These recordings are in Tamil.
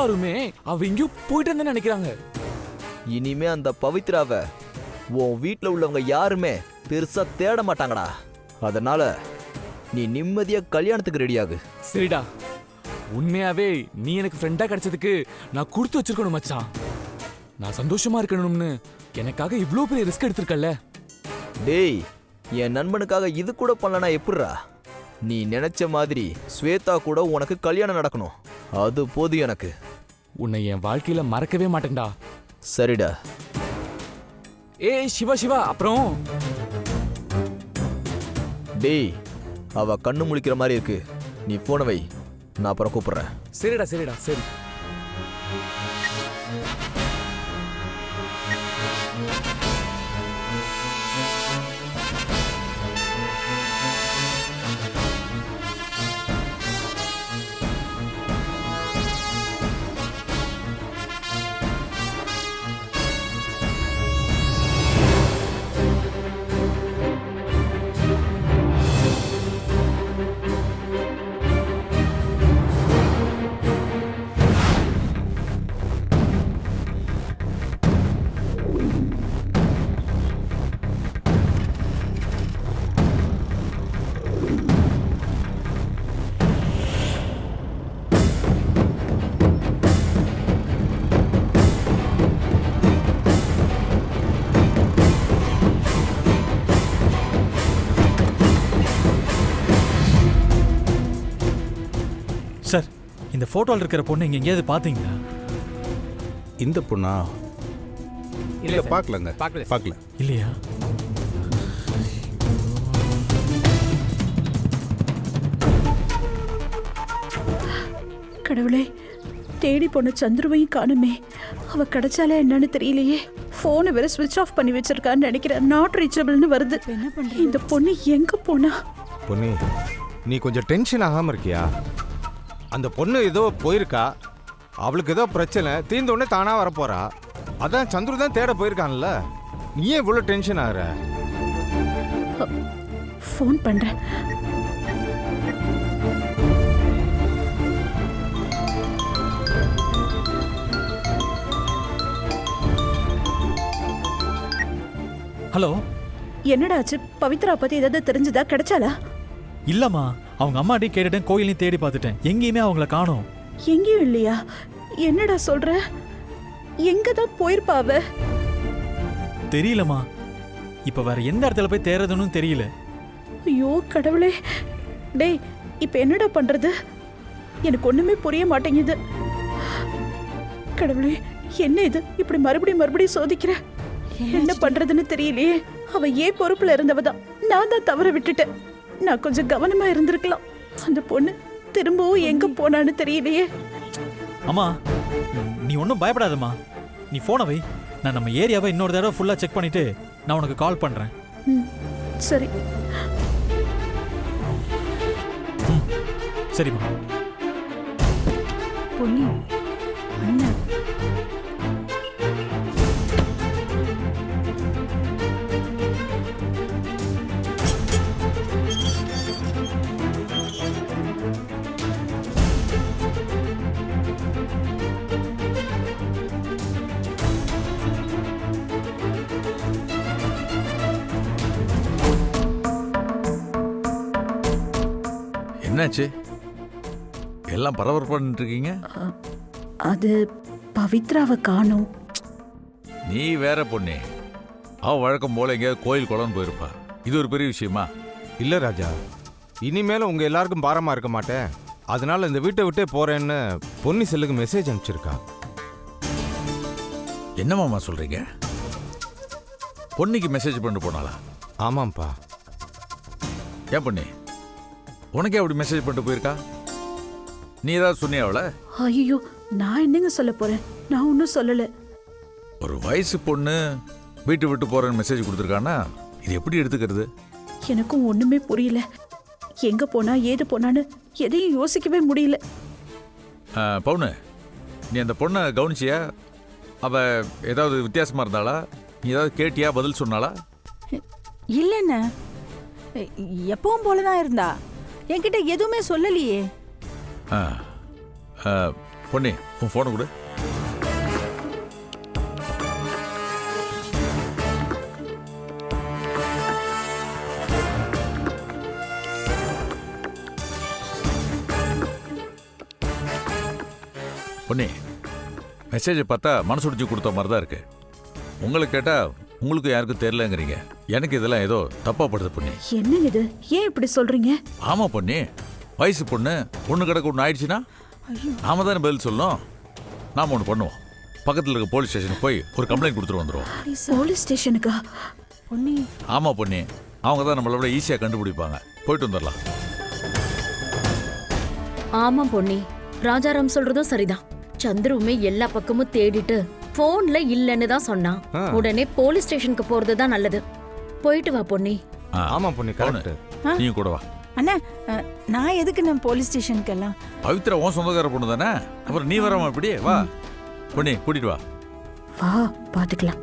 எல்லாருமே அவ எங்கேயோ போயிட்டு நினைக்கிறாங்க. இனிமே அந்த பவித்ராவை உன் வீட்டில் உள்ளவங்க யாருமே பெருசா தேட மாட்டாங்கடா. அதனால நீ நிம்மதியா கல்யாணத்துக்கு ரெடியாகு. சரிடா, உண்மையாவே நீ எனக்கு ஃப்ரெண்டா கிடைச்சதுக்கு நான் கொடுத்து வச்சிருக்கணும் மச்சான். நான் சந்தோஷமா இருக்கணும்னு எனக்காக இவ்ளோ பெரிய ரிஸ்க் எடுத்திருக்கல. டேய், என் நண்பனுக்காக இது கூட பண்ணலனா எப்படிரா? நீ நினைச்ச மாதிரி ஸ்வேதா கூட உனக்கு கல்யாணம் நடக்கணும். அது போதும் எனக்கு. உன்னை என் வாழ்க்கையில மறக்கவே மாட்டேன்டா. சரிடா. ஏய் சிவா சிவா, அப்புறம் டேய், அவ கண்ணு முழிக்கிற மாதிரி இருக்கு. நீ போன வை, நான் அப்புறம் கூப்பிடுறேன். சரிடா சரிடா சரி. சார், இந்த போட்டோல இருக்கிற பொண்ணு இங்க எங்கேயாவது பாத்தீங்களா? இந்த பொண்ணா? இல்ல, பார்க்கலங்க. பார்க்கல. இல்லையா? கடவுளே, தேடி போன சந்துருவையும் காணுமே. அவ கிடைச்சாலே என்னன்னு தெரியலையே. போனை வேற ஸ்விட்ச் ஆஃப் பண்ணி வச்சிருக்கான்னு நினைக்கிறேன். நாட் ரீச்சபிள்னு வருது. என்ன பண்ற? இந்த பொண்ணு எங்க போனா? பொண்ணு, நீ கொஞ்சம் டென்ஷன் ஆகாம இருக்கியா? அந்த பொண்ணு ஏதோ போயிருக்கா, அவளுக்கு ஏதோ பிரச்சனை தீர்ந்த உடனே தானா வரப்போறா. அதான் சந்துரு தான் தேட போயிருக்கான்ல. நீ ஏன் இவ்வளவு டென்ஷன் ஆகுற? ஃபோன் பண்றேன். ஹலோ, என்னடா ஆச்சு? பவித்ரா பத்தி ஏதாவது தெரிஞ்சதா? கிடைச்சாலா? இல்லம்மா, அவங்க அம்மாட்டி கேட்டுட்டேன், கோயிலையும் தேடி பார்த்துட்டேன், எங்கேயுமே அவங்கள காணோம். எங்கேயும் இல்லையா? என்னடா சொல்ற? எங்க தான் போயிருப்பா அவ? தெரியலம்மா, இப்ப வேற எந்த இடத்துல போய் தேடுறதுன்னு தெரியல. ஐயோ கடவுளே. டேய், இப்ப என்னடா பண்றது? எனக்கு ஒண்ணுமே புரிய மாட்டேங்குது. கடவுளே, என்ன இது இப்படி மறுபடியும் சோதிக்கிற? என்ன பண்றதுன்னு தெரியலையே. அவ ஏன் பொறுப்புல இருந்தவதான், நான் தான் தவற விட்டுட்டேன். நான் கொஞ்சம் கவனமா இருந்திருக்கலாம். அந்த பொண்ணு திரும்பவும் எங்க போனான்னு தெரியலையே. அம்மா, நீ ஒன்றும் பயப்படாதம்மா. நீ போனை வை, நான் நம்ம ஏரியாவை இன்னொரு தடவை ஃபுல்லா செக் பண்ணிட்டு நான் உனக்கு கால் பண்றேன். சரி. சரிம்மா. பொன்னி, அண்ணா. என்னாச்சு? எல்லாம் பரபரப்பான்னு இருக்கீங்க. அது பவித்ராவை காணோம். நீ வேற பொண்ணே, அவ வழக்கம் போல எங்கேயாவது கோயில் குளம்னு போயிருப்பா. இது ஒரு பெரிய விஷயமா? இல்ல ராஜா, இனிமேல உங்க எல்லாருக்கும் பாரமா இருக்க மாட்டேன். அதனால இந்த வீட்டை விட்டே போறேன்னு பொன்னி செல்லுக்கு மெசேஜ் அனுப்பிச்சிருக்கா. என்னமாமா சொல்றீங்க? பொன்னிக்கு மெசேஜ் பண்ணிட்டு போனாளா? ஆமாம்ப்பா. ஏன் பொண்ணே, உனக்கே அப்படி மெசேஜ் பண்ணிட்டு போயிருக்கா? நீ ஏதாவது சொன்னியா அவளை? ஐயோ, நான் என்னங்க சொல்ல போறேன்? நான் ஒன்னும் சொல்லல. ஒரு வயசு பொண்ணு வீட்டு விட்டு போறேன்னு மெசேஜ் கொடுத்துருக்கானா, இது எப்படி எடுத்துக்கிறது? எனக்கும் ஒண்ணுமே புரியல. எங்க போனா ஏது போனான்னு எதையும் யோசிக்கவே முடியல. பவுனு, நீ அந்த பொண்ணை கவனிச்சியா? அவ ஏதாவது வித்தியாசமா இருந்தாளா? நீ ஏதாவது கேட்டியா? பதில் சொன்னாளா? இல்லைண்ண, எப்பவும் போலதான் இருந்தா. என்கிட்ட எதுவுமே சொல்லலையே. பொண்ணே, உன் ஃபோனை கொடு. பொன்னி, மெசேஜை பார்த்தா மனசு உடைச்சு கொடுத்த மாதிரி தான் இருக்கு. உங்களுக்கு கேட்டா உங்களுக்கு யாருக்கும் தெரியலங்கிறீங்க. எனக்கு இதெல்லாம் ஏதோ தப்பா படுது பொன்னி. என்னங்க இது? ஏன் இப்படி சொல்றீங்க? ஆமா பொன்னி, வயசு பொண்ணு கிடக்க ஒன்று ஆயிடுச்சுன்னா நாம தானே பதில் சொல்லணும். நாம ஒன்று பண்ணுவோம், பக்கத்தில் இருக்க போலீஸ் ஸ்டேஷனுக்கு போய் ஒரு கம்ப்ளைண்ட் கொடுத்துட்டு வந்துடுவோம். போலீஸ் ஸ்டேஷனுக்கா? பொன்னி, ஆமா பொன்னி, அவங்க தான் நம்மளை விட ஈஸியாக கண்டுபிடிப்பாங்க. போயிட்டு வந்துடலாம். ஆமா பொன்னி, ராஜாராம் சொல்றதும் சரிதான். சந்துருவுமே எல்லா பக்கமும் தேடிட்டு போன்ல இல்லன்னு தான் சொன்னான். உடனே போலீஸ் ஸ்டேஷனுக்கு போறது தான் நல்லது. போயிட்டு வா பொன்னி. ஆமா பொண்ணு, கரெக்ட். நீ கூட வா. அண்ணா, நான் எதுக்கு நான் போலீஸ் ஸ்டேஷனுக்கெல்லாம்? பவித்ரா உன் சொந்தக்கார பொண்ணு தானே, அப்புறம் நீ வராம இப்படி வா. பொன்னி கூட்டிட்டு வா. வா, பாத்துக்கலாம்.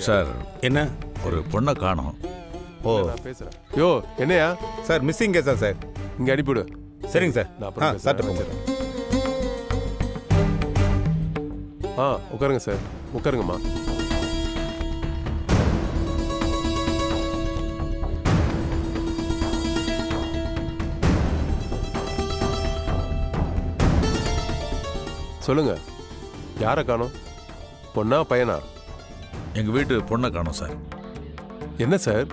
சார், என்ன? ஒரு பொண்ணை காணோம். ஓ, பேசுறேன். யோ, என்னையா சார் மிஸ்ஸிங் கேஸா சார்? இங்க அனுப்பிவிடு. சரிங்க சார். நான் அப்புறம் சார் பேசுறேன். உட்காருங்க சார், உட்காருங்கம்மா. சொல்லுங்க, யாரை காணோம்? பொண்ணா பையனா? எங்க வீட்டு பொண்ணை காணோம் சார். என்ன சார்,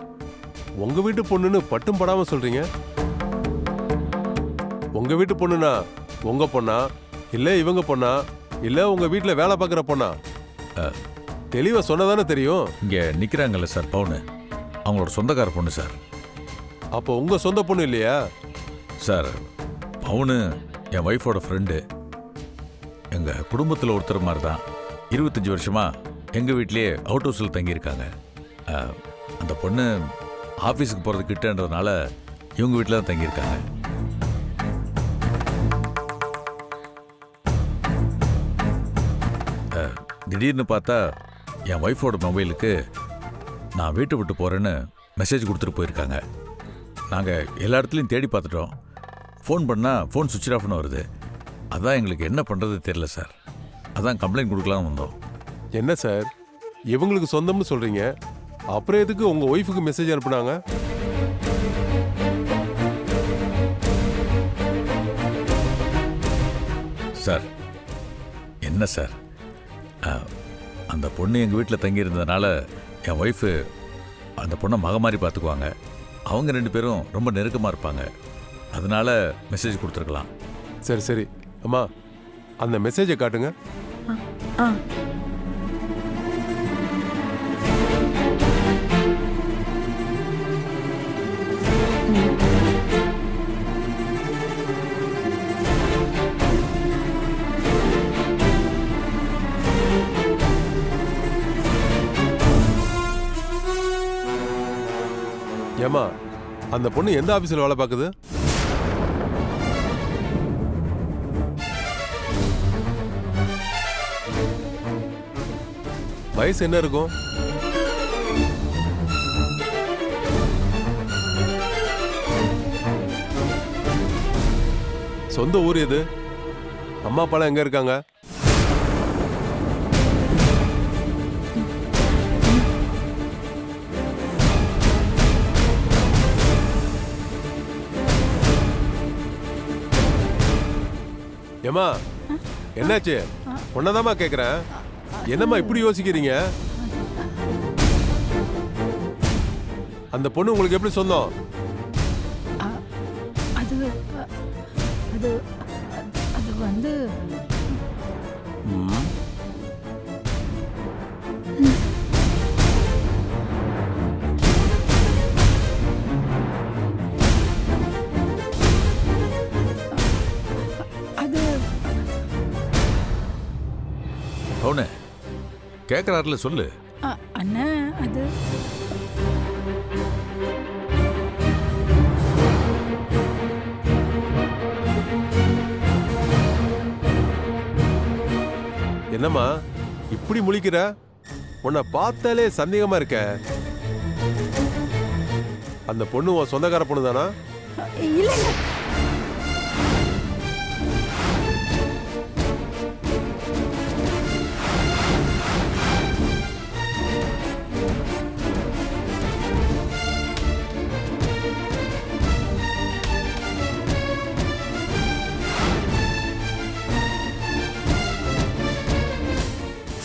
உங்க வீட்டு பொண்ணுன்னு பட்டும் படாம சொல்றீங்க? உங்க வீட்டு பொண்ணுனா உங்க பொண்ணா, இல்ல இவங்க பொண்ணா, இல்ல உங்க வீட்டுல வேலை பார்க்குற பொண்ணா? தெளிவா சொன்னதானே தெரியும். இங்க நிக்கிறாங்கல்ல சார் பவுனு, அவங்களோட சொந்தக்கார பொண்ணு சார். அப்போ உங்க சொந்த பொண்ணு இல்லையா? சார், பவுனு என் ஒய்ஃபோட ஃப்ரெண்டு. எங்க குடும்பத்தில் ஒருத்தர் மாதிரி தான். 25 வருஷமா எங்கள் வீட்லேயே அவுட் ஹவுஸில் தங்கியிருக்காங்க. அந்த பொண்ணு ஆஃபீஸுக்கு போகிறது கிட்டன்றதுனால இவங்க வீட்டில் தான் தங்கியிருக்காங்க. திடீர்னு பார்த்தா என் ஒய்ஃபோட மொபைலுக்கு நான் வீட்டை விட்டு போகிறேன்னு மெசேஜ் கொடுத்துட்டு போயிருக்காங்க. நாங்கள் எல்லா இடத்துலையும் தேடி பார்த்துட்டோம். ஃபோன் பண்ணால் ஃபோன் சுவிட்ச் ஆஃப்னு வருது. அதான் எங்களுக்கு என்ன பண்ணுறது தெரியல சார். அதான் கம்ப்ளைண்ட் கொடுக்கலான்னு வந்தோம். என்ன சார், இவங்களுக்கு சொந்தம்னு சொல்றீங்க, அப்புறம் எதுக்கு உங்க ஒய்ஃபுக்கு மெசேஜ் அனுப்புனாங்க? சார், என்ன சார், அந்த பொண்ணு எங்கள் வீட்டில் தங்கியிருந்ததுனால என் ஒய்ஃபு அந்த பொண்ணை மக மாதிரி பார்த்துக்குவாங்க. அவங்க 2 பேரும் ரொம்ப நெருக்கமாக இருப்பாங்க. அதனால மெசேஜ் கொடுத்துருக்கலாம். சரி சரி அம்மா, அந்த மெசேஜை காட்டுங்க. ஆ, ஏம்மா, அந்த பொண்ணு எந்த ஆபீஸ்ல வேலை பார்க்குது? வயசு என்ன இருக்கும்? சொந்த ஊர் எது? அம்மா அப்பாலாம் எங்க இருக்காங்க? ஏம்மா, என்னாச்சு? ஒன்னதாம்மா கேக்குறேன். என்னம்மா இப்படி யோசிக்கிறீங்க? அந்த பொண்ணு உங்களுக்கு எப்படி சொந்தம்? அது அது வந்து ம். அது அவனு கேட்குறாருல சொல்லு. அண்ணா அது என்னம்மா இப்படி முழிக்கிற? உன்னை பார்த்தாலே சந்தேகமா இருக்க. அந்த பொண்ணு உன் சொந்தக்கார பொண்ணு தானா? இல்லைங்க.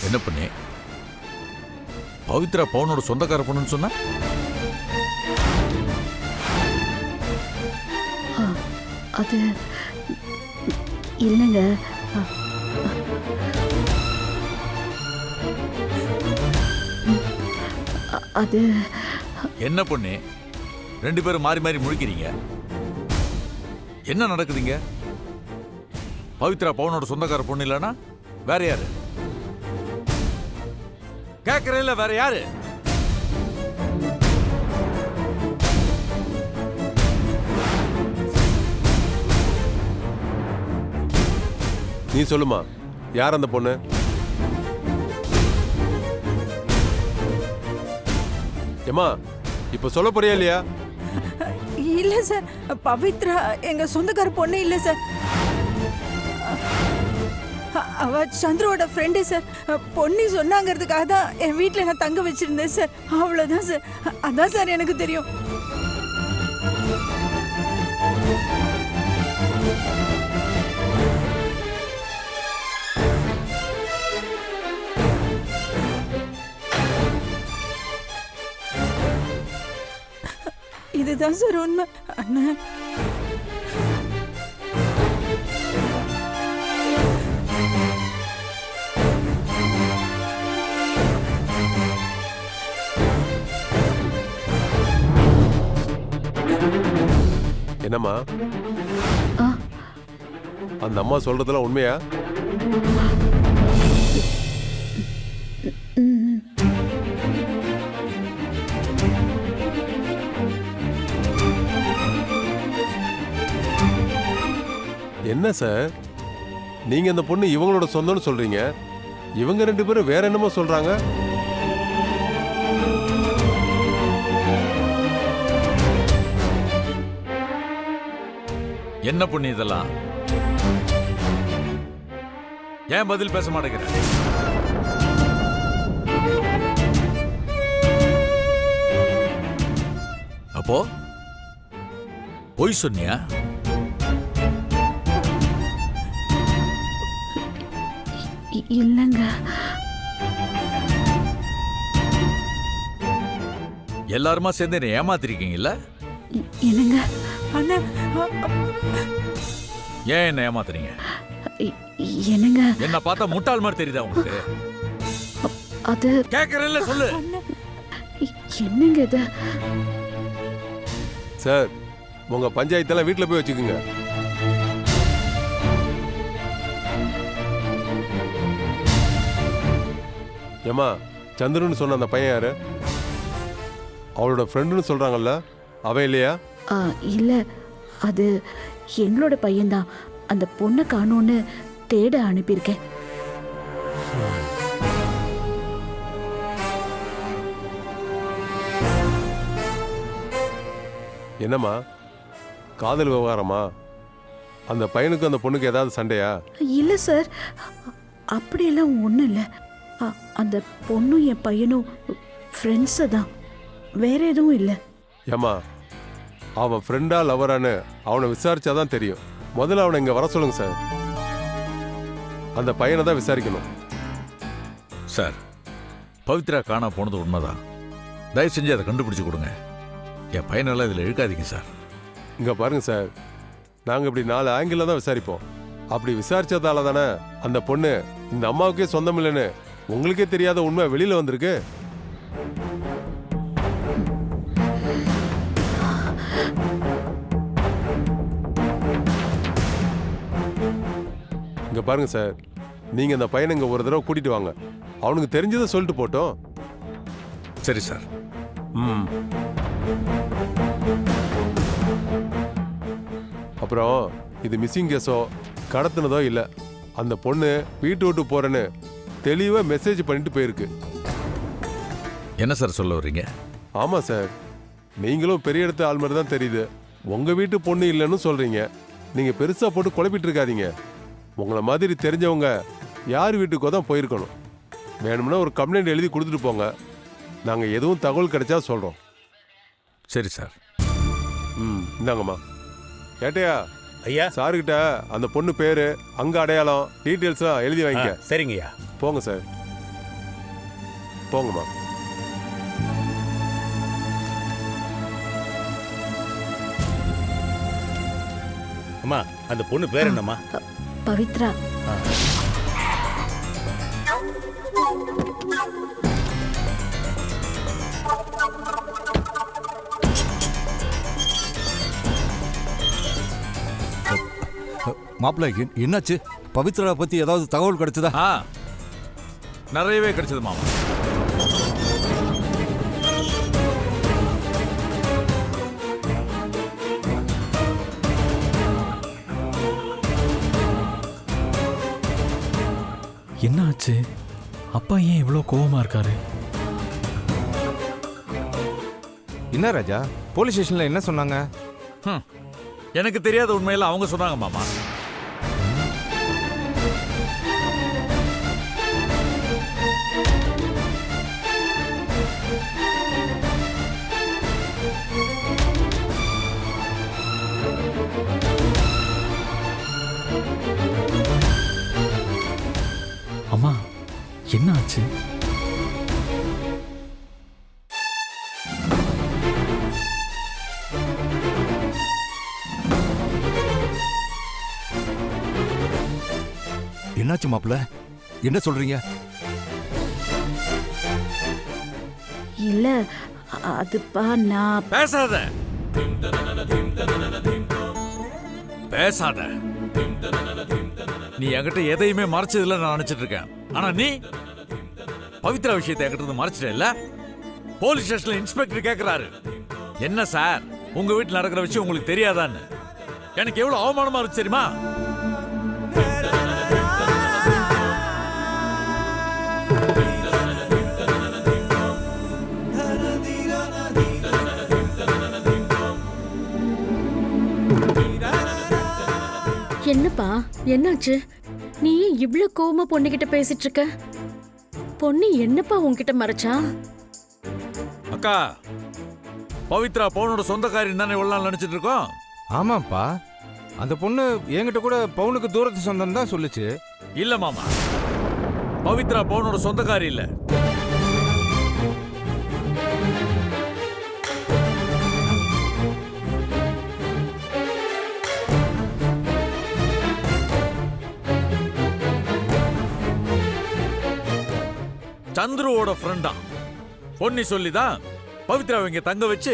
என்ன பண்ணி பவித்ரா பவுனோட சொந்தக்கார பொண்ணுன்னு சொன்ன? அது இல்லைங்க. அது என்ன பொண்ணு ரெண்டு பேரும் மாறி மாறி முழிக்கிறீங்க? என்ன நடக்குதுங்க? பவித்ரா பவுனோட சொந்தக்கார பொண்ணு இல்லைன்னா வேற யாரு? கேட்கறேன் இல்ல, வேற யாரு? நீ சொல்லுமா, யார் அந்த பொண்ணு? ஏமா இப்ப சொல்ல போறியா இல்லையா? இல்ல சார், பவித்ரா எங்க சொந்தக்கார பொண்ணு இல்ல சார். அவ சந்துருவோட ஃப்ரெண்டு சார். பொண்ணு சொன்னாங்கிறதுக்காக தான் என் வீட்டில் நான் தங்க வச்சிருந்தேன் சார். அவ்வளோதான் சார். அதான் சார் எனக்கு தெரியும். இதுதான் சார் உண்மை அண்ணா. என்னம்மா அந்த அம்மா சொல்றதெல்லாம் உண்மையா? என்ன சார், நீங்க அந்த பொண்ணு இவங்களோட சொந்தம்னு சொல்றீங்க, இவங்க ரெண்டு பேரும் வேற என்னமோ சொல்றாங்க. என்ன பொண்ணு இதெல்லாம்? ஏன் பதில் பேச மாட்டேங்கிற? அப்போ பொய் சொன்னியா? இல்லைங்க. எல்லாருமா சேர்ந்து என்னை ஏமாத்திருக்கீங்கல்ல? என்னங்க அண்ணா, ஏன் என்ன ஏமாத்துறீங்க? என்னங்க என்ன பார்த்தா முட்டாள் மாதிரி தெரியுதா உங்களுக்கு? அது கேட்கறேன்ல, சொல்லு. என்னங்க இது? சார், உங்க பஞ்சாயத்தெல்லாம் வீட்டில் போய் வச்சுக்கோங்க. ஏமா, சந்திரன் சொன்ன அந்த பையன் யாரு? அவளோட ஃப்ரெண்டுன்னு சொல்றாங்கல்ல, அவன் இல்லையா? இல்ல, அது எங்களோட பையன்தான். அந்த பொண்ணை காணோன்னு தேட அனுப்பியிருக்கேன். என்னம்மா, காதல் விவகாரமா? அந்த பையனுக்கு அந்த பொண்ணுக்கு ஏதாவது சண்டையா? இல்ல சார், அப்படியெல்லாம் ஒன்றும் இல்லை. அந்த பொண்ணும் என் பையனும் ஃப்ரெண்ட்ஸு தான், வேற எதுவும் இல்லை. ஏம்மா, அவன் ஃப்ரெண்டா லவரான்னு அவனை விசாரிச்சாதான் தெரியும். முதல்ல அவனை இங்க வர சொல்லுங்க சார். அந்த பையனை தான் விசாரிக்கணும். சார், பவித்ரா காணா போனது உண்மைதான். தயவு செஞ்சு அதை கண்டுபிடிச்சு கொடுங்க. என் பையனெல்லாம் இதில் இழுக்காதீங்க சார். இங்க பாருங்க சார், நாங்க இப்படி 4 ஆங்கிள் தான் விசாரிப்போம். அப்படி விசாரிச்சதால தானே அந்த பொண்ணு இந்த அம்மாவுக்கே சொந்தம் இல்லைன்னு உங்களுக்கே தெரியாத உண்மை வெளியில வந்திருக்கு. இங்க பாருங்க சார், நீங்க அந்த பையனை இங்க ஒரு தடவை கூட்டிட்டு வாங்க. அவனுக்கு தெரிஞ்சதை சொல்லிட்டு போட்டோம். சரி சார். அப்புறம் இது மிஸ்ஸிங் கேஸோ கடத்தினதோ இல்லை. அந்த பொண்ணு வீட்டு விட்டு போறேன்னு தெளிவா மெசேஜ் பண்ணிட்டு போயிருக்கு. என்ன சார் சொல்ல வர்றீங்க? ஆமா சார், நீங்களும் பெரிய இடத்து ஆள் மாதிரி தான் தெரியுது. உங்க வீட்டு பொண்ணு இல்லைன்னு சொல்றீங்க. நீங்க பெருசா போட்டு குழப்பிட்டு இருக்காதீங்க. உங்களை மாதிரி தெரிஞ்சவங்க யார் வீட்டுக்கோ தான் போயிருக்கணும். வேணும்னா ஒரு கம்ப்ளைண்ட் எழுதி கொடுத்துட்டு போங்க. நாங்க எதுவும் தகவல் கிடைச்சா சொல்றோம். சரி சார். இந்தாங்கம்மா. கேட்டையா ஐயா, சாருக்கிட்ட அந்த பொண்ணு பேரு, அங்க அடையாளம், டீட்டெயில்ஸ்லாம் எழுதி வைங்க. சரிங்கய்யா. போங்க சார், போங்கம்மா. அம்மா, அந்த பொண்ணு பேர் என்னம்மா? பவித்ரா. மாப்பிள்ளை என்னாச்சு? பவித்ரா பத்தி ஏதாவது தகவல் கிடைச்சதா? நிறையவே கிடைச்சது மாமா. என்ன ஆச்சு? அப்பா ஏன் இவ்வளோ கோவமா இருக்காரு? என்ன ராஜா, போலீஸ் ஸ்டேஷன்ல என்ன சொன்னாங்க? எனக்கு தெரியாத உண்மையில அவங்க சொன்னாங்க மாமா. அம்மா, என்ன ஆச்சு? என்னாச்சு மாப்பிள்ளை, என்ன சொல்றீங்க? இல்ல அதுப்பா நான் பேசாத பேசாத. நீ என்கிட்ட எதையுமே மறைச்சதில்ல நான் நினைச்சிட்டு இருக்கேன். ஆனா நீ பவித்ரா விஷயத்தை என்கிட்ட இருந்து மறைச்சிட்ட இல்ல? போலீஸ் ஸ்டேஷன்ல இன்ஸ்பெக்டர் கேக்குறாரு, என்ன சார் உங்க வீட்டில் நடக்கிற விஷயம் உங்களுக்கு தெரியாதான்னு. எனக்கு எவ்வளவு அவமானமா இருக்கு தெரியுமா? என்னப்பா, என்னாச்சு? நீ ஏன் இவ்ளோ கோவமா பொண்ணுகிட்ட பேசிட்டு இருக்க? பொண்ணு என்னப்பா உன்கிட்ட மறைச்சா? அக்கா, பவித்ரா பவுனோட சொந்தக்காரின்னு தானே இவ்வளவு நாள் நினைச்சிட்டு இருக்கோம். ஆமாப்பா, அந்த பொண்ணு என்கிட்ட கூட பவுனுக்கு தூரத்து சொந்தம் தான் சொல்லுச்சு. இல்ல மாமா, பவித்ரா பவுனோட சொந்தக்காரி இல்ல. சந்துருவோட ஃப்ரெண்டா பொன்னி சொல்லிதான் பவித்ரா இங்க தங்க வச்சு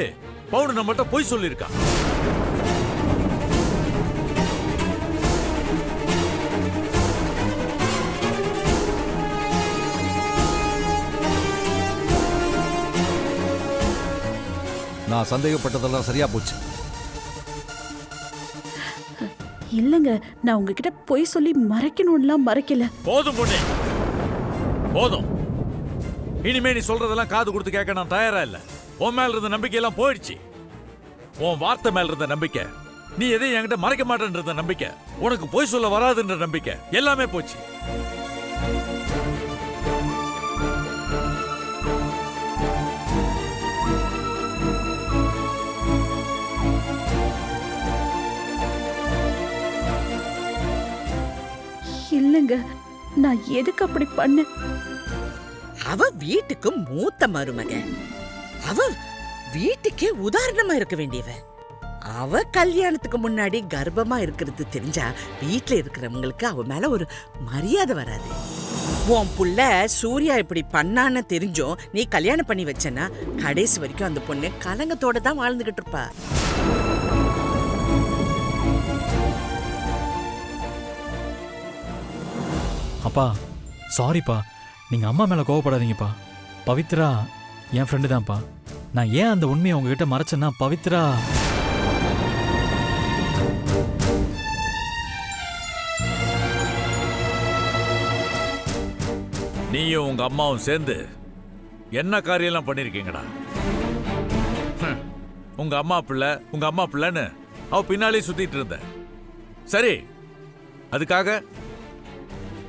பவுன் நம்மகிட்ட போய் சொல்லியிருக்கா. நான் சந்தேகப்பட்டதெல்லாம் சரியா போச்சு. இல்லங்க, நான் உங்ககிட்ட பொய் சொல்லி மறைக்கணும்லாம் மறைக்கல. போதும் பொண்ணே, போதும். இனிமே நீ சொல்றதெல்லாம் காது கொடுத்து கேட்க நான் தயாரா இல்ல. உன் மேல இருந்த நம்பிக்கை எல்லாம் போயிடுச்சு. உன் வார்த்தை மேல இருந்த நம்பிக்கை, நீ எதையும் என்கிட்ட மறைக்க மாட்டேன்ற நம்பிக்கை, உனக்கு பொய் சொல்ல வராதுன்ற நம்பிக்கை எல்லாமே போச்சு. இல்லங்க, நான் எதுக்கு அப்படி பண்ண? அவ வீட்டுக்கு மூத்த மருமக, அவ வீட்டுக்கே உதாரணமா இருக்க வேண்டியவ. அவ கல்யாணத்துக்கு முன்னாடி கர்ப்பமா இருக்கிறது தெரிஞ்சா வீட்ல இருக்கிறவங்களுக்கு அவ மேல ஒரு மரியாதை வராது. உன் புள்ள சூர்யா இப்படி பண்ணான்னு தெரிஞ்சும் நீ கல்யாணம் பண்ணி வச்சனா கடைசி வரைக்கும் அந்த பொண்ணு கலங்கத்தோட தான் வாழ்ந்துகிட்டு இருப்பா. அப்பா சாரிப்பா, நீங்கள் அம்மா மேலே கோவப்படாதீங்கப்பா. பவித்ரா என் ஃப்ரெண்டு தான்ப்பா. நான் ஏன் அந்த உண்மையை உங்ககிட்ட மறைச்சேன்னா, பவித்ரா நீயும் உங்க அம்மாவும் சேர்ந்து என்ன காரியம்லாம் பண்ணிருக்கீங்கடா? உங்க அம்மா பிள்ளைன்னு அவ பின்னாலே சுத்திட்டு இருந்த. சரி, அதுக்காக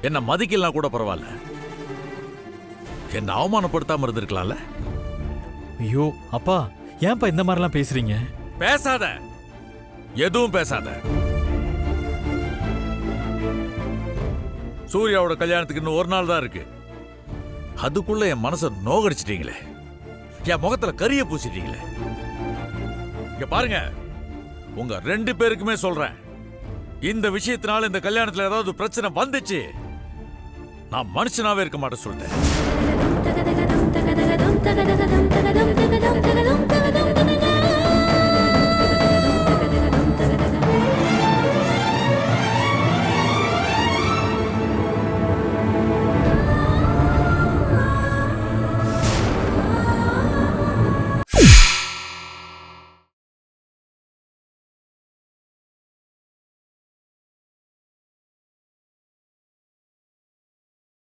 என்ன மதிக்கலாம் கூட பரவாயில்ல, என்ன அவமானப்படுத்தாம இருந்திருக்கலாம்ல. ஐயோ அப்பா, ஏன்ப்பா இந்த மாதிரிலாம் பேசுறீங்க? பேசாத, எதுவும் பேசாத. சூர்யாவோட கல்யாணத்துக்கு இன்னும் ஒரு நாள் தான் இருக்கு. அதுக்குள்ள என் மனசை நோகடிச்சிட்டீங்களே, என் முகத்துல கரிய பூசிட்டீங்களே. இங்க பாருங்க, உங்க 2 பேருக்குமே சொல்றேன், இந்த விஷயத்தினால இந்த கல்யாணத்துல ஏதாவது பிரச்சனை வந்துச்சு, நான் மனுஷனாவே இருக்க மாட்டேன் சொல்லிட்டேன்.